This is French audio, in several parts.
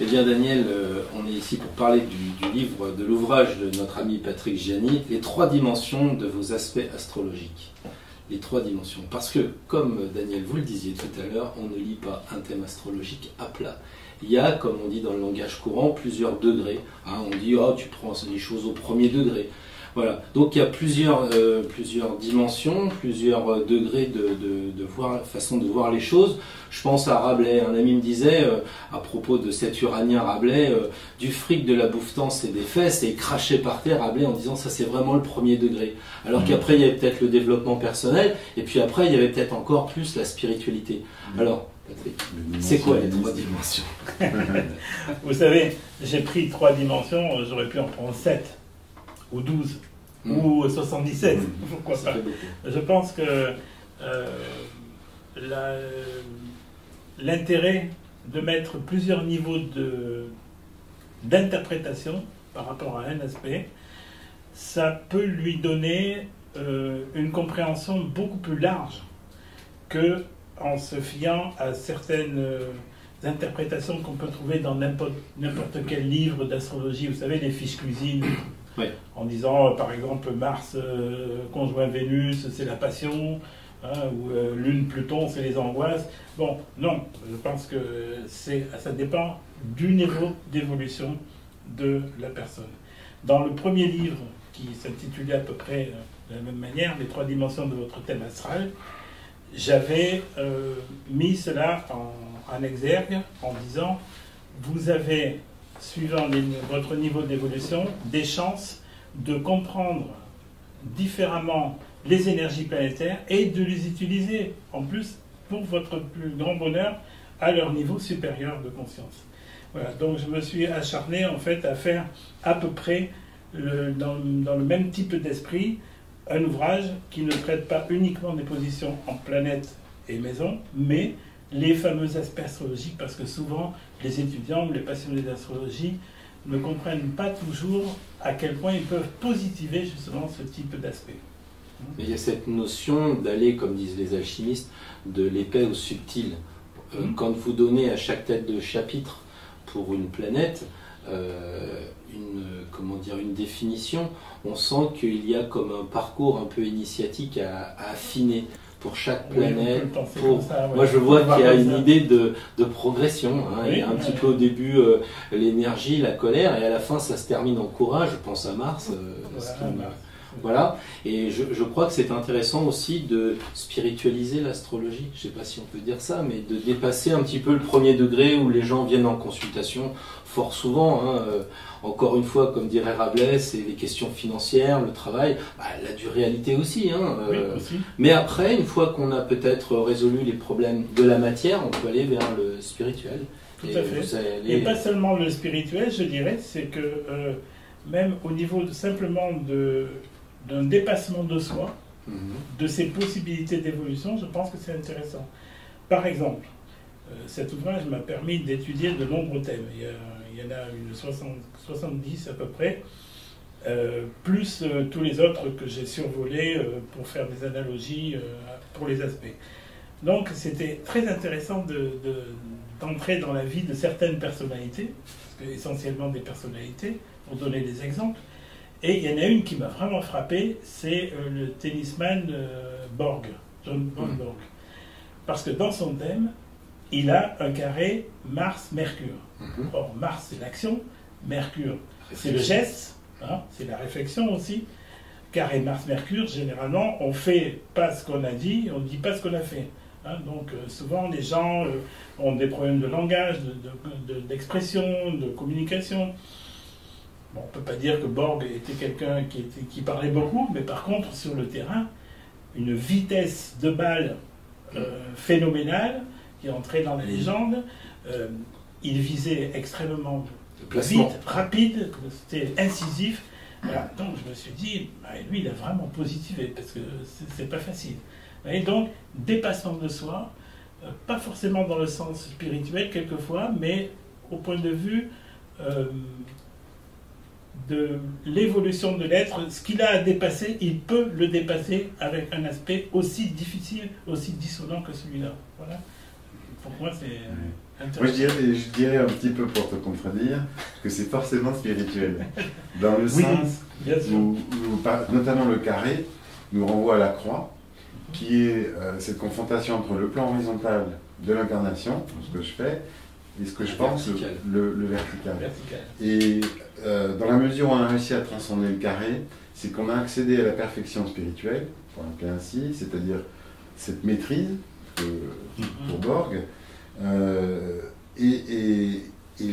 Eh bien Daniel, on est ici pour parler du livre, de l'ouvrage de notre ami Patrick Gianni, Les 3 dimensions de vos aspects astrologiques. Les 3 dimensions. Parce que, comme Daniel vous le disiez tout à l'heure, on ne lit pas un thème astrologique à plat. Il y a, comme on dit dans le langage courant, plusieurs degrés. Hein, on dit, oh, tu prends les choses au premier degré. Voilà. Donc il y a plusieurs dimensions, plusieurs degrés façon de voir les choses. Je pense à Rabelais. Un ami me disait, à propos de cet Uranien Rabelais, du fric, de la bouffetance et des fesses, et il crachait par terre Rabelais en disant ça c'est vraiment le premier degré. Alors qu'après il y avait peut-être le développement personnel, et puis après il y avait peut-être encore plus la spiritualité. Alors, Patrick, c'est quoi les 3 dimensions? Vous savez, j'ai pris 3 dimensions, j'aurais pu en prendre 7. Ou 12, ou 77, pourquoi pas. Je pense que l'intérêt de mettre plusieurs niveaux d'interprétation par rapport à un aspect, ça peut lui donner une compréhension beaucoup plus large qu'en se fiant à certaines interprétations qu'on peut trouver dans n'importe quel livre d'astrologie. Vous savez, les fiches cuisine. Oui. En disant, par exemple, Mars conjoint Vénus, c'est la passion, hein, ou Lune, Pluton, c'est les angoisses. Bon, non, je pense que ça dépend du niveau d'évolution de la personne. Dans le premier livre, qui s'intitulait à peu près de la même manière, Les 3 dimensions de votre thème astral, j'avais mis cela en exergue en disant, vous avez, suivant votre niveau d'évolution, des chances de comprendre différemment les énergies planétaires et de les utiliser, en plus, pour votre plus grand bonheur, à leur niveau supérieur de conscience. Voilà, donc je me suis acharné, en fait, à faire à peu près, dans le même type d'esprit, un ouvrage qui ne traite pas uniquement des positions en planète et maison, mais les fameux aspects astrologiques, parce que souvent, les étudiants ou les passionnés d'astrologie ne comprennent pas toujours à quel point ils peuvent positiver justement ce type d'aspect. Mais il y a cette notion d'aller, comme disent les alchimistes, de l'épais au subtil. Quand vous donnez à chaque tête de chapitre pour une planète une définition, on sent qu'il y a comme un parcours un peu initiatique à affiner pour chaque planète. Moi je vois qu'il y a une idée de progression. Hein. Il y a un petit peu au début l'énergie, la colère, et à la fin ça se termine en courage. Je pense à Mars. Voilà. Et je crois que c'est intéressant aussi de spiritualiser l'astrologie. Je ne sais pas si on peut dire ça, mais de dépasser un petit peu le premier degré où les gens viennent en consultation fort souvent. Hein. Encore une fois, comme dirait Rabelais, c'est les questions financières, le travail, la duréalité aussi. Hein. Oui, aussi. Mais après, une fois qu'on a peut-être résolu les problèmes de la matière, on peut aller vers le spirituel. Tout à fait. Et pas seulement le spirituel, je dirais, c'est que même au niveau simplement d'un dépassement de soi, de ses possibilités d'évolution, je pense que c'est intéressant. Par exemple, cet ouvrage m'a permis d'étudier de nombreux thèmes. Il y en a une 70 à peu près, plus tous les autres que j'ai survolés pour faire des analogies pour les aspects. Donc c'était très intéressant d'entrer dans la vie de certaines personnalités, parce que essentiellement des personnalités, pour donner des exemples. Et il y en a une qui m'a vraiment frappé, c'est le tennisman Borg, John Borg. Parce que dans son thème, il a un carré Mars-Mercure. Or, Mars, c'est l'action, Mercure, c'est le geste, hein, c'est la réflexion aussi. Carré Mars-Mercure, généralement, on ne fait pas ce qu'on a dit, on ne dit pas ce qu'on a fait. Hein. Donc, souvent, les gens ont des problèmes de langage, d'expression, de communication. Bon, on ne peut pas dire que Borg était quelqu'un qui parlait beaucoup, mais par contre, sur le terrain, une vitesse de balle phénoménale, qui est entrée dans la légende. Il visait extrêmement vite, rapide, c'était incisif. Voilà. Donc je me suis dit, lui, il a vraiment positivé, parce que c'est pas facile. Et donc, dépassement de soi, pas forcément dans le sens spirituel quelquefois, mais au point de vue de l'évolution de l'être, ce qu'il a à dépasser, il peut le dépasser avec un aspect aussi difficile, aussi dissonant que celui-là. Voilà. Pour moi, c'est... Moi, je dirais un petit peu pour te contredire que c'est forcément spirituel. Dans le sens où, notamment le carré, nous renvoie à la croix, qui est cette confrontation entre le plan horizontal de l'incarnation, ce que je fais, et ce que je pense, le vertical. Et dans la mesure où on a réussi à transcender le carré, c'est qu'on a accédé à la perfection spirituelle, pour l'appeler ainsi, c'est-à-dire cette maîtrise pour Borg. Et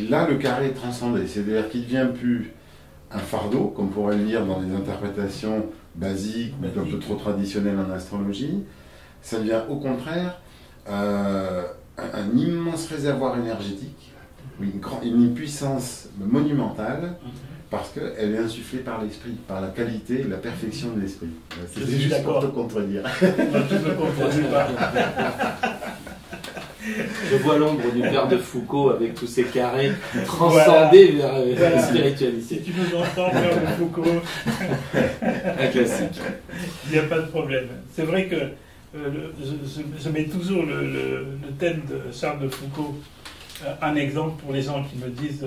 là, le carré est transcendé, c'est-à-dire qu'il ne devient plus un fardeau, comme on pourrait le lire dans des interprétations basiques ou un peu trop traditionnelles en astrologie. Ça devient au contraire un immense réservoir énergétique, une puissance monumentale, parce qu'elle est insufflée par l'esprit, par la qualité et la perfection de l'esprit. C'est juste pour te contredire. Tu ne me contredis pas. Je vois l'ombre du père de Foucault avec tous ces carrés transcendés vers la spiritualité. Si tu nous entends, père de Foucault, un classique. Il n'y a pas de problème. C'est vrai que je mets toujours le thème de Charles de Foucault en exemple pour les gens qui me disent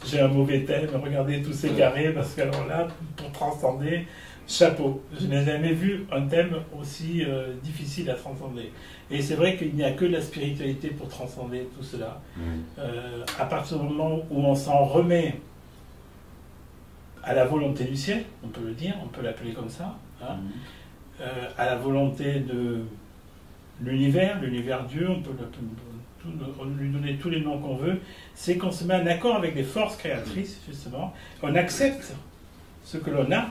j'ai un mauvais thème, regardez tous ces carrés, parce qu'alors là, pour transcender, chapeau. Je n'ai jamais vu un thème aussi difficile à transcender. Et c'est vrai qu'il n'y a que la spiritualité pour transcender tout cela. À partir du moment où on s'en remet à la volonté du ciel, on peut le dire, on peut l'appeler comme ça, hein, à la volonté de l'univers Dieu, on peut lui donner tous les noms qu'on veut, c'est qu'on se met en accord avec des forces créatrices, justement, on accepte ce que l'on a,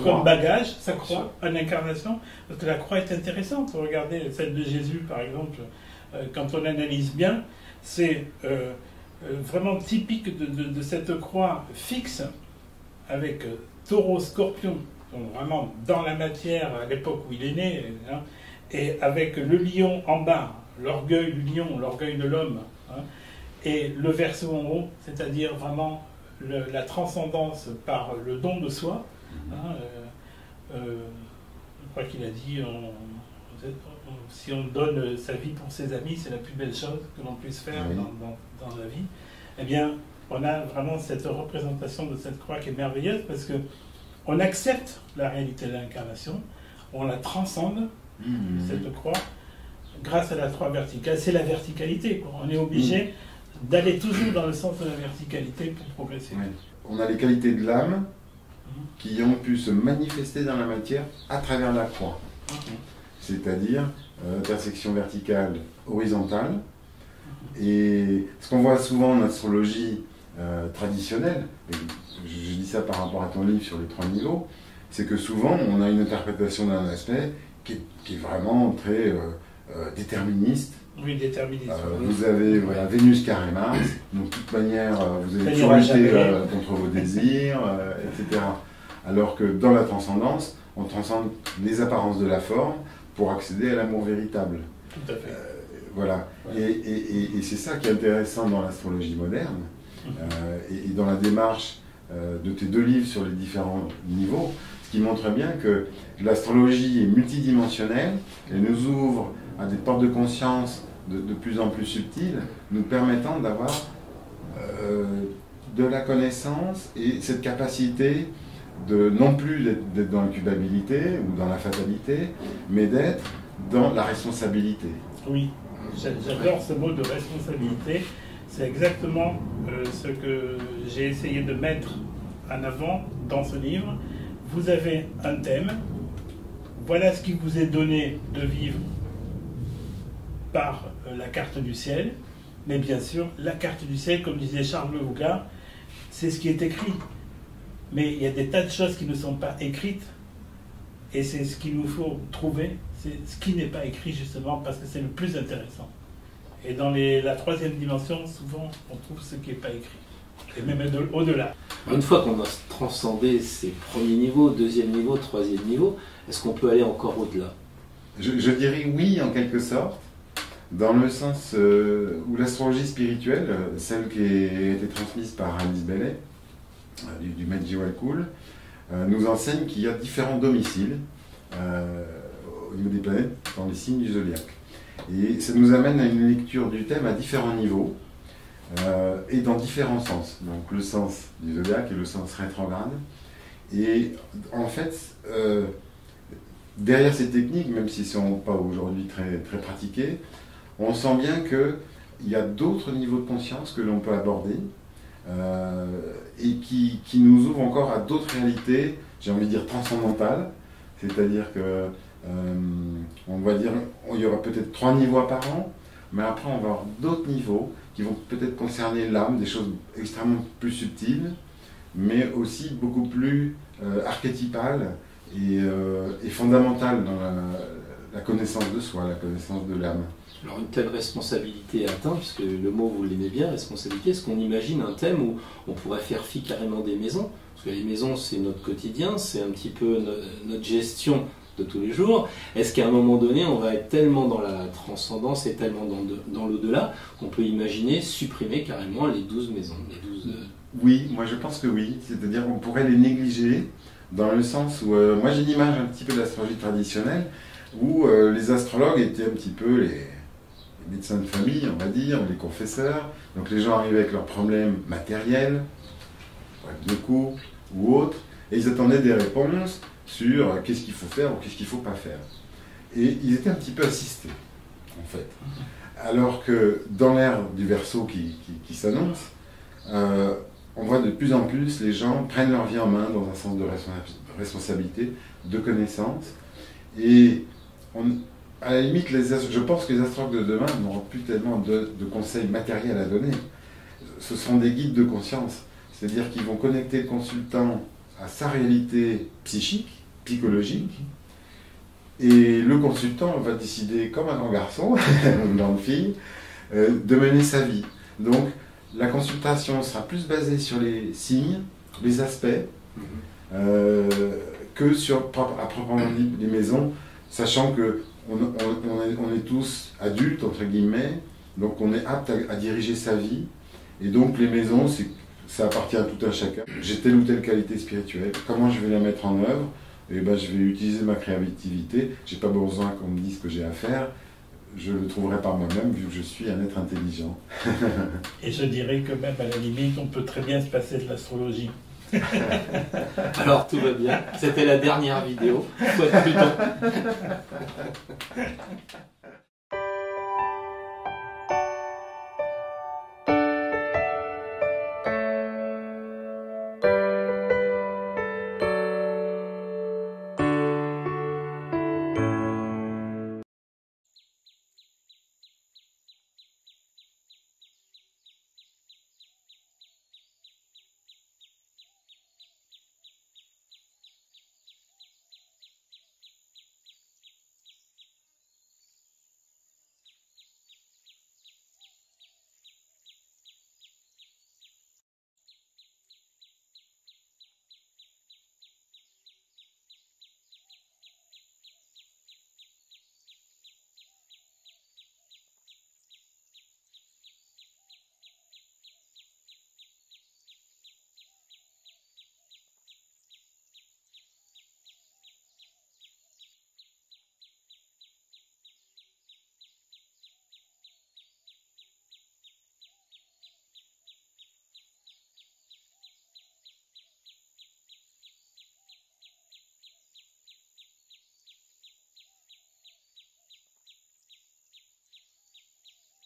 comme bagage, sa croix, en incarnation, parce que la croix est intéressante. Regardez celle de Jésus, par exemple, quand on analyse bien, c'est vraiment typique de cette croix fixe, avec taureau, scorpion, donc vraiment dans la matière à l'époque où il est né, hein, et avec le lion en bas, l'orgueil du lion, l'orgueil de l'homme, hein, et le verso en haut, c'est-à-dire vraiment la transcendance par le don de soi. Hein, je crois qu'il a dit si on donne sa vie pour ses amis, c'est la plus belle chose que l'on puisse faire dans la vie. Eh bien, on a vraiment cette représentation de cette croix qui est merveilleuse parce que on accepte la réalité de l'incarnation, on la transcende, cette croix, grâce à la croix verticale. C'est la verticalité, quoi. On est obligé d'aller toujours dans le sens de la verticalité pour progresser. On a les qualités de l'âme qui ont pu se manifester dans la matière à travers la croix. C'est-à-dire intersection verticale, horizontale. Et ce qu'on voit souvent en astrologie traditionnelle, et je dis ça par rapport à ton livre sur les 3 niveaux, c'est que souvent on a une interprétation d'un aspect qui est vraiment très déterministe. Oui, déterministe. Vous avez Vénus carré Mars, donc de toute manière vous allez toujours lutter contre vos désirs, etc. Alors que dans la transcendance, on transcende les apparences de la forme pour accéder à l'amour véritable. Tout à fait. Voilà. Et c'est ça qui est intéressant dans l'astrologie moderne, et dans la démarche de tes 2 livres sur les différents niveaux, ce qui montre bien que l'astrologie est multidimensionnelle et nous ouvre à des portes de conscience de plus en plus subtiles, nous permettant d'avoir de la connaissance et cette capacité de non plus d'être dans l'incubabilité ou dans la fatalité, mais d'être dans la responsabilité. Oui, j'adore ce mot de responsabilité. C'est exactement ce que j'ai essayé de mettre en avant dans ce livre. Vous avez un thème, voilà ce qui vous est donné de vivre par la carte du ciel, mais bien sûr, la carte du ciel, comme disait Charles Le Hougar, c'est ce qui est écrit. Mais il y a des tas de choses qui ne sont pas écrites, et c'est ce qu'il nous faut trouver, c'est ce qui n'est pas écrit justement, parce que c'est le plus intéressant. Et dans la 3e dimension, souvent, on trouve ce qui n'est pas écrit, et même au-delà. Une fois qu'on a transcendé ces premiers niveaux, 2e niveau, 3e niveau, est-ce qu'on peut aller encore au-delà? Je dirais oui, en quelque sorte, dans le sens où l'astrologie spirituelle, celle qui a été transmise par Alice Bellet, du Medjewel School, nous enseigne qu'il y a différents domiciles au niveau des planètes dans les signes du zodiaque. Et ça nous amène à une lecture du thème à différents niveaux et dans différents sens. Donc le sens du zodiaque et le sens rétrograde. Et en fait, derrière ces techniques, même si elles ne sont pas aujourd'hui très pratiquées, on sent bien qu'il y a d'autres niveaux de conscience que l'on peut aborder et qui nous ouvrent encore à d'autres réalités, j'ai envie de dire transcendantales. C'est-à-dire que on va dire il y aura peut-être 3 niveaux apparents, mais après on va avoir d'autres niveaux qui vont peut-être concerner l'âme, des choses extrêmement plus subtiles, mais aussi beaucoup plus archétypales et fondamentales dans la connaissance de soi, la connaissance de l'âme. Alors une telle responsabilité atteint, puisque le mot vous l'aimez bien, responsabilité, est-ce qu'on imagine un thème où on pourrait faire fi carrément des maisons? Parce que les maisons c'est notre quotidien, c'est un petit peu notre gestion de tous les jours. Est-ce qu'à un moment donné on va être tellement dans la transcendance et tellement dans l'au-delà qu'on peut imaginer supprimer carrément les 12 maisons, les 12... Oui, moi je pense que oui, c'est-à-dire qu'on pourrait les négliger dans le sens où, moi j'ai l'image un petit peu de l'astrologie traditionnelle où les astrologues étaient un petit peu les médecins de famille, on va dire, les confesseurs. Donc les gens arrivaient avec leurs problèmes matériels, problèmes de couple ou autres, et ils attendaient des réponses sur qu'est-ce qu'il faut faire ou qu'est-ce qu'il ne faut pas faire. Et ils étaient un petit peu assistés, en fait. Alors que dans l'ère du Verseau qui s'annonce, on voit de plus en plus les gens prennent leur vie en main dans un sens de responsabilité, de connaissance, et à la limite, je pense que les astrologues de demain n'auront plus tellement de conseils matériels à donner. Ce sont des guides de conscience. C'est-à-dire qu'ils vont connecter le consultant à sa réalité psychique, psychologique, et le consultant va décider, comme un grand garçon, ou une grande fille, de mener sa vie. Donc, la consultation sera plus basée sur les signes, les aspects, que sur, à proprement dit, les maisons, sachant que on est tous adultes, entre guillemets, donc on est apte à diriger sa vie, et donc les maisons, ça appartient à tout un chacun. J'ai telle ou telle qualité spirituelle, comment je vais la mettre en œuvre? Et ben, je vais utiliser ma créativité, j'ai pas besoin qu'on me dise ce que j'ai à faire, je le trouverai par moi-même vu que je suis un être intelligent. Et je dirais que même à la limite, on peut très bien se passer de l'astrologie. Alors tout va bien, c'était la dernière vidéo, soit plutôt.